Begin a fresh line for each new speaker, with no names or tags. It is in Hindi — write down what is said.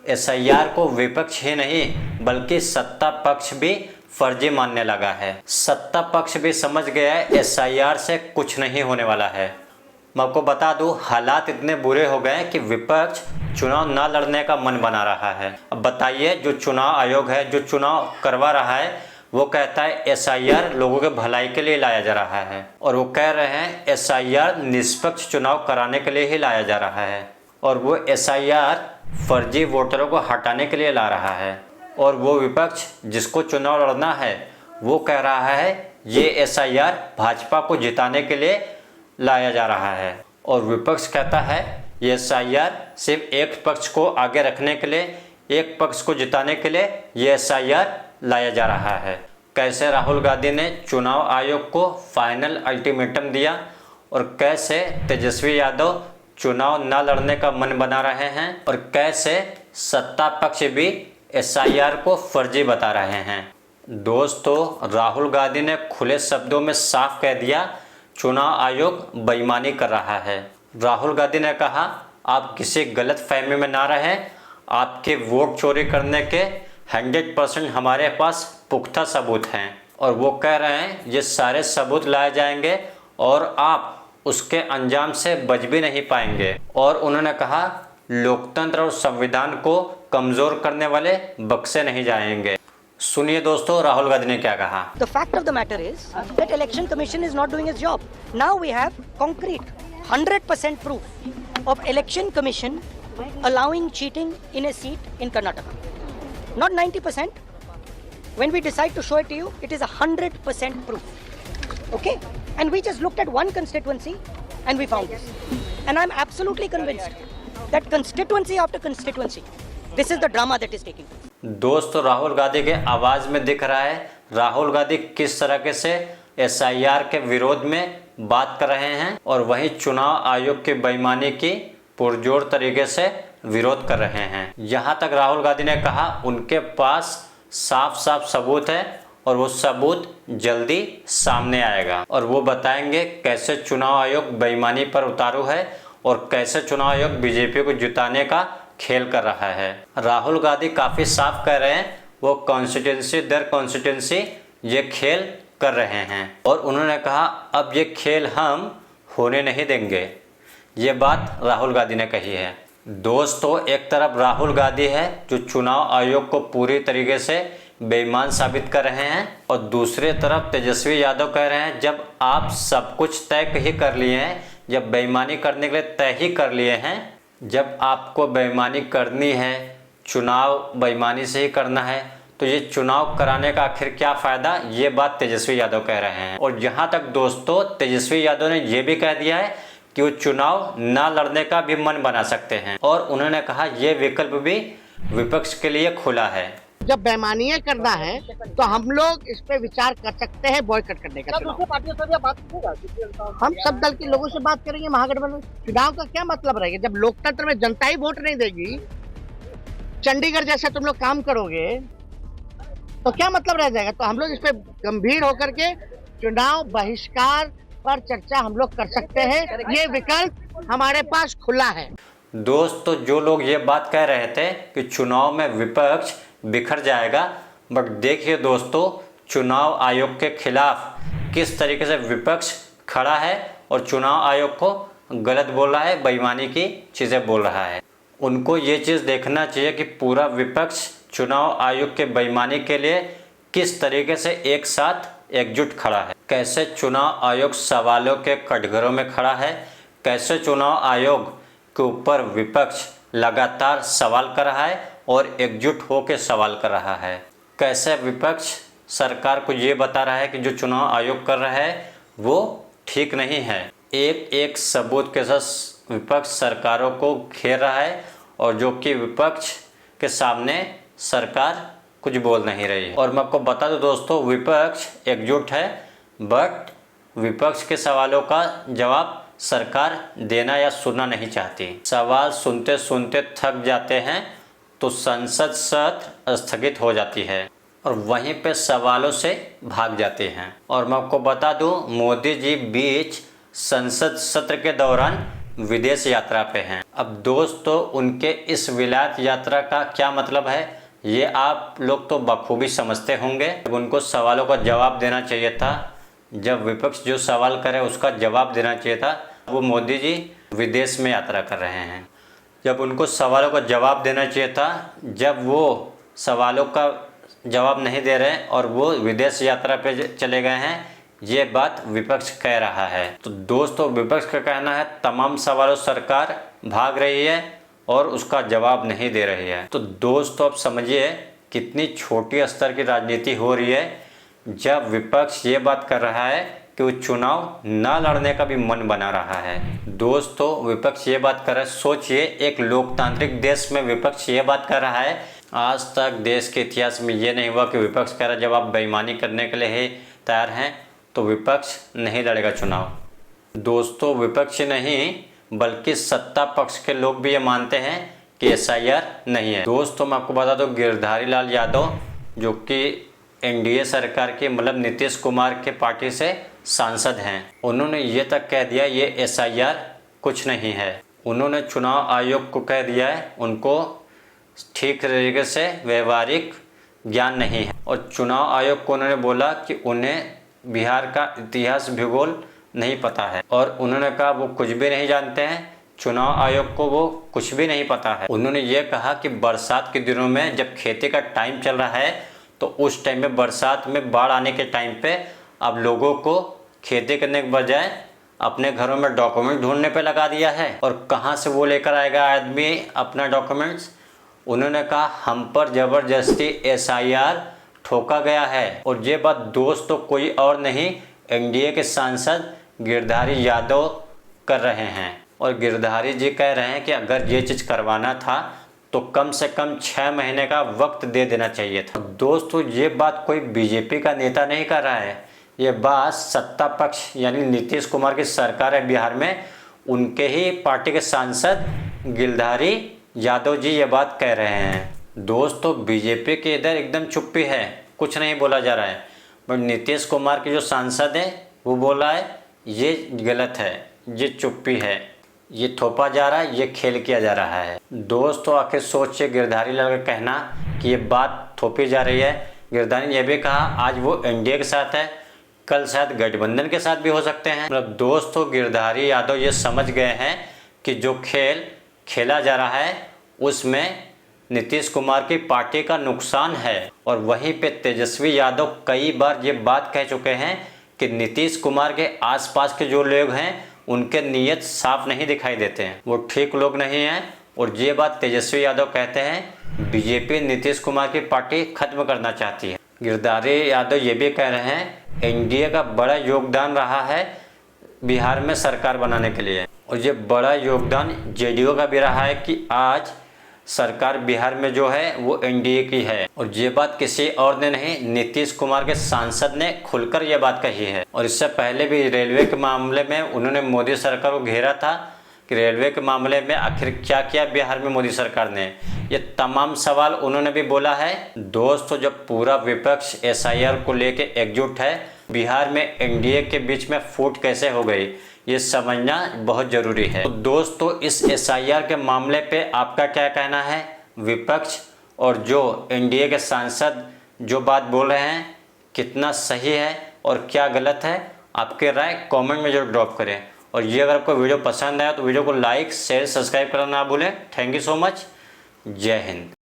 एसआईआर को विपक्ष ही नहीं बल्कि सत्ता पक्ष भी फर्जी मानने लगा है। सत्ता पक्ष भी समझ गया है एसआईआर से कुछ नहीं होने वाला है। मैं आपको बता दूं, हालात इतने बुरे हो गए कि विपक्ष चुनाव ना लड़ने का मन बना रहा है। अब बताइए, जो चुनाव आयोग है, जो चुनाव करवा रहा है, वो कहता है एसआईआर लोगों के भलाई के लिए लाया जा रहा है, और वो कह रहे हैं एसआईआर निष्पक्ष चुनाव कराने के लिए ही लाया जा रहा है, और वो एसआईआर फर्जी वोटरों को हटाने के लिए ला रहा है। और वो विपक्ष जिसको चुनाव लड़ना है वो कह रहा है ये एसआईआर भाजपा को जिताने के लिए लाया जा रहा है, और विपक्ष कहता है ये एसआईआर सिर्फ एक पक्ष को आगे रखने के लिए, एक पक्ष को जिताने के लिए ये एसआईआर लाया जा रहा है। कैसे राहुल गांधी ने चुनाव आयोग को फाइनल अल्टीमेटम दिया और कैसे तेजस्वी यादव चुनाव न लड़ने का मन बना रहे हैं, और कैसे सत्ता पक्ष भी एसआईआर को फर्जी बता रहे हैं। दोस्तों, राहुल गांधी ने खुले शब्दों में साफ कह दिया चुनाव आयोग बेईमानी कर रहा है। राहुल गांधी ने कहा आप किसी गलत फहमी में ना रहें, आपके वोट चोरी करने के 100% हमारे पास पुख्ता सबूत हैं, और वो कह रहे हैं ये सारे सबूत लाए जाएंगे और आप उसके अंजाम से बच भी नहीं पाएंगे। और उन्होंने कहा लोकतंत्र और संविधान को कमजोर करने वाले बख्शे नहीं जाएंगे। सुनिए दोस्तों, राहुल गांधी ने क्या कहा।
The fact of the matter is that Election Commission is not doing its job. Now we have concrete 100% proof of Election Commission allowing cheating in a seat in Karnataka. Not 90%. When we decide to show it to you, it is 100% proof. Okay? And we just looked at one constituency and we found this. And I'm absolutely convinced that constituency after constituency, this is the drama that is taking place.
दोस्तों, राहुल गांधी के आवाज में दिख रहा है राहुल गांधी किस तरह से एसआईआर के विरोध में बात कर रहे हैं, और वहीं चुनाव आयोग की बेईमानी की पुरजोर तरीके से विरोध कर रहे हैं। यहां तक राहुल गांधी ने कहा उनके पास साफ साफ सबूत है, और वो सबूत जल्दी सामने आएगा, और वो बताएंगे कैसे चुनाव आयोग बेईमानी पर उतारू है और कैसे चुनाव आयोग बीजेपी को जिताने का खेल कर रहा है। राहुल गांधी काफ़ी साफ कह रहे हैं वो कॉन्स्टिट्यूंसी दर कॉन्स्टिट्यूंसी ये खेल कर रहे हैं, और उन्होंने कहा अब ये खेल हम होने नहीं देंगे। ये बात राहुल गांधी ने कही है। दोस्तों, एक तरफ राहुल गांधी है जो चुनाव आयोग को पूरी तरीके से बेईमान साबित कर रहे हैं, और दूसरे तरफ तेजस्वी यादव कह रहे हैं जब आप सब कुछ तय ही कर लिए हैं, जब बेईमानी करने के लिए तय ही कर लिए हैं, जब आपको बेईमानी करनी है, चुनाव बेईमानी से ही करना है, तो ये चुनाव कराने का आखिर क्या फ़ायदा, ये बात तेजस्वी यादव कह रहे हैं। और यहाँ तक दोस्तों, तेजस्वी यादव ने ये भी कह दिया है कि वो चुनाव ना लड़ने का भी मन बना सकते हैं, और उन्होंने कहा ये विकल्प भी विपक्ष के लिए खुला है।
जब बेईमानियां करना है तो हम लोग इस पे विचार कर सकते हैं बॉयकॉट करने का। हम सब दल के लोगों से बात करेंगे। महागठबंधन चुनाव का क्या मतलब रहेगा जब लोकतंत्र में जनता ही वोट नहीं देगी, चंडीगढ़ जैसा तुम लोग काम करोगे तो क्या मतलब रह जाएगा। तो हम लोग इस पे गंभीर होकर के चुनाव बहिष्कार पर चर्चा हम लोग कर सकते हैं, ये विकल्प हमारे पास खुला है।
दोस्तों, जो लोग ये बात कह रहे थे कि चुनाव में विपक्ष बिखर जाएगा, बट देखिए दोस्तों, चुनाव आयोग के खिलाफ किस तरीके से विपक्ष खड़ा है और चुनाव आयोग को गलत बोल रहा है, बेईमानी की चीज़ें बोल रहा है। उनको ये चीज़ देखना चाहिए कि पूरा विपक्ष चुनाव आयोग के बेईमानी के लिए किस तरीके से एक साथ एकजुट खड़ा है, कैसे चुनाव आयोग सवालों के कटघरों में खड़ा है, कैसे चुनाव आयोग के ऊपर विपक्ष लगातार सवाल कर रहा है और एकजुट होकर सवाल कर रहा है, कैसे विपक्ष सरकार को ये बता रहा है कि जो चुनाव आयोग कर रहा है वो ठीक नहीं है। एक एक सबूत के साथ विपक्ष सरकारों को घेर रहा है, और जो कि विपक्ष के सामने सरकार कुछ बोल नहीं रही है। और मैं आपको बता दूं दोस्तों, विपक्ष एकजुट है, बट विपक्ष के सवालों का जवाब सरकार देना या सुनना नहीं चाहती। सवाल सुनते सुनते थक जाते हैं तो संसद सत्र स्थगित हो जाती है और वहीं पे सवालों से भाग जाते हैं। और मैं आपको बता दूं, मोदी जी बीच संसद सत्र के दौरान विदेश यात्रा पे हैं। अब दोस्तों उनके इस विलायत यात्रा का क्या मतलब है ये आप लोग तो बखूबी समझते होंगे। उनको सवालों का जवाब देना चाहिए था, जब विपक्ष जो सवाल करे उसका जवाब देना चाहिए था। वो मोदी जी विदेश में यात्रा कर रहे हैं, जब उनको सवालों का जवाब देना चाहिए था, जब वो सवालों का जवाब नहीं दे रहे हैं और वो विदेश यात्रा पे चले गए हैं, ये बात विपक्ष कह रहा है। तो दोस्तों विपक्ष का कहना है तमाम सवालों सरकार भाग रही है और उसका जवाब नहीं दे रही है। तो दोस्तों अब समझिए कितनी छोटी स्तर की राजनीति हो रही है, जब विपक्ष ये बात कर रहा है कि वो चुनाव ना लड़ने का भी मन बना रहा है। दोस्तों विपक्ष ये बात कर रहा है, सोचिए एक लोकतांत्रिक देश में विपक्ष ये बात कर रहा है। आज तक देश के इतिहास में ये नहीं हुआ कि विपक्ष कह रहा है जब आप बेईमानी करने के लिए ही तैयार हैं तो विपक्ष नहीं लड़ेगा चुनाव। दोस्तों विपक्ष नहीं बल्कि सत्ता पक्ष के लोग भी ये मानते हैं कि SIR नहीं है। दोस्तों मैं आपको बता दूं गिरधारी लाल यादव जो कि NDA सरकार के मतलब नीतीश कुमार के पार्टी से सांसद हैं, उन्होंने ये तक कह दिया ये SIR कुछ नहीं है। उन्होंने चुनाव आयोग को कह दिया है उनको ठीक तरीके से व्यवहारिक ज्ञान नहीं है, और चुनाव आयोग को उन्होंने बोला कि उन्हें बिहार का इतिहास भूगोल नहीं पता है, और उन्होंने कहा वो कुछ भी नहीं जानते हैं, चुनाव आयोग को वो कुछ भी नहीं पता है। उन्होंने ये कहा कि बरसात के दिनों में जब खेती का टाइम चल रहा है तो उस टाइम में बरसात में बाढ़ आने के टाइम पे अब लोगों को खेती करने के बजाय अपने घरों में डॉक्यूमेंट ढूंढने पे लगा दिया है, और कहाँ से वो लेकर आएगा आदमी अपना डॉक्यूमेंट्स। उन्होंने कहा हम पर ज़बरदस्ती SIR ठोका गया है, और ये बात दोस्तों कोई और नहीं NDA के सांसद गिरधारी यादव कर रहे हैं। और गिरधारी जी कह रहे हैं कि अगर ये चीज़ करवाना था तो कम से कम 6 महीने का वक्त दे देना चाहिए था। दोस्तों ये बात कोई BJP का नेता नहीं कर रहा है, ये बात सत्ता पक्ष यानी नीतीश कुमार की सरकार है बिहार में, उनके ही पार्टी के सांसद गिरधारी यादव जी ये बात कह रहे हैं। दोस्तों BJP के इधर एकदम चुप्पी है, कुछ नहीं बोला जा रहा है, बट नीतीश कुमार के जो सांसद है वो बोला है ये गलत है, ये चुप्पी है, ये थोपा जा रहा है, ये खेल किया जा रहा है। दोस्तों आखिर सोचिए गिरधारी लाल का कहना कि ये बात थोपी जा रही है। गिरधारी ने यह भी कहा आज वो NDA के साथ है, कल शायद गठबंधन के साथ भी हो सकते हैं। मतलब दोस्तों गिरधारी यादव ये समझ गए हैं कि जो खेल खेला जा रहा है उसमें नीतीश कुमार की पार्टी का नुकसान है, और वहीं पे तेजस्वी यादव कई बार ये बात कह चुके हैं कि नीतीश कुमार के आसपास के जो लोग हैं उनके नीयत साफ नहीं दिखाई देते हैं, वो ठीक लोग नहीं हैं, और ये बात तेजस्वी यादव कहते हैं BJP नीतीश कुमार की पार्टी खत्म करना चाहती है। गिरधारी यादव ये भी कह रहे हैं NDA का बड़ा योगदान रहा है बिहार में सरकार बनाने के लिए, और ये बड़ा योगदान JDU का भी रहा है कि आज सरकार बिहार में जो है वो NDA की है, और ये बात किसी और ने नहीं नीतीश कुमार के सांसद ने खुलकर ये बात कही है। और इससे पहले भी रेलवे के मामले में उन्होंने मोदी सरकार को घेरा था कि रेलवे के मामले में आखिर क्या किया बिहार में मोदी सरकार ने, ये तमाम सवाल उन्होंने भी बोला है। दोस्तों जब पूरा विपक्ष SIR को लेके एकजुट है, बिहार में NDA के बीच में फूट कैसे हो गई ये समझना बहुत ज़रूरी है। तो दोस्तों इस SIR के मामले पे आपका क्या कहना है? विपक्ष और जो NDA के सांसद जो बात बोल रहे हैं कितना सही है और क्या गलत है, आपके राय कमेंट में जरूर ड्रॉप करें। और ये अगर आपको वीडियो पसंद आया तो वीडियो को लाइक शेयर सब्सक्राइब करना ना भूलें। Thank you so much. जय हिंद।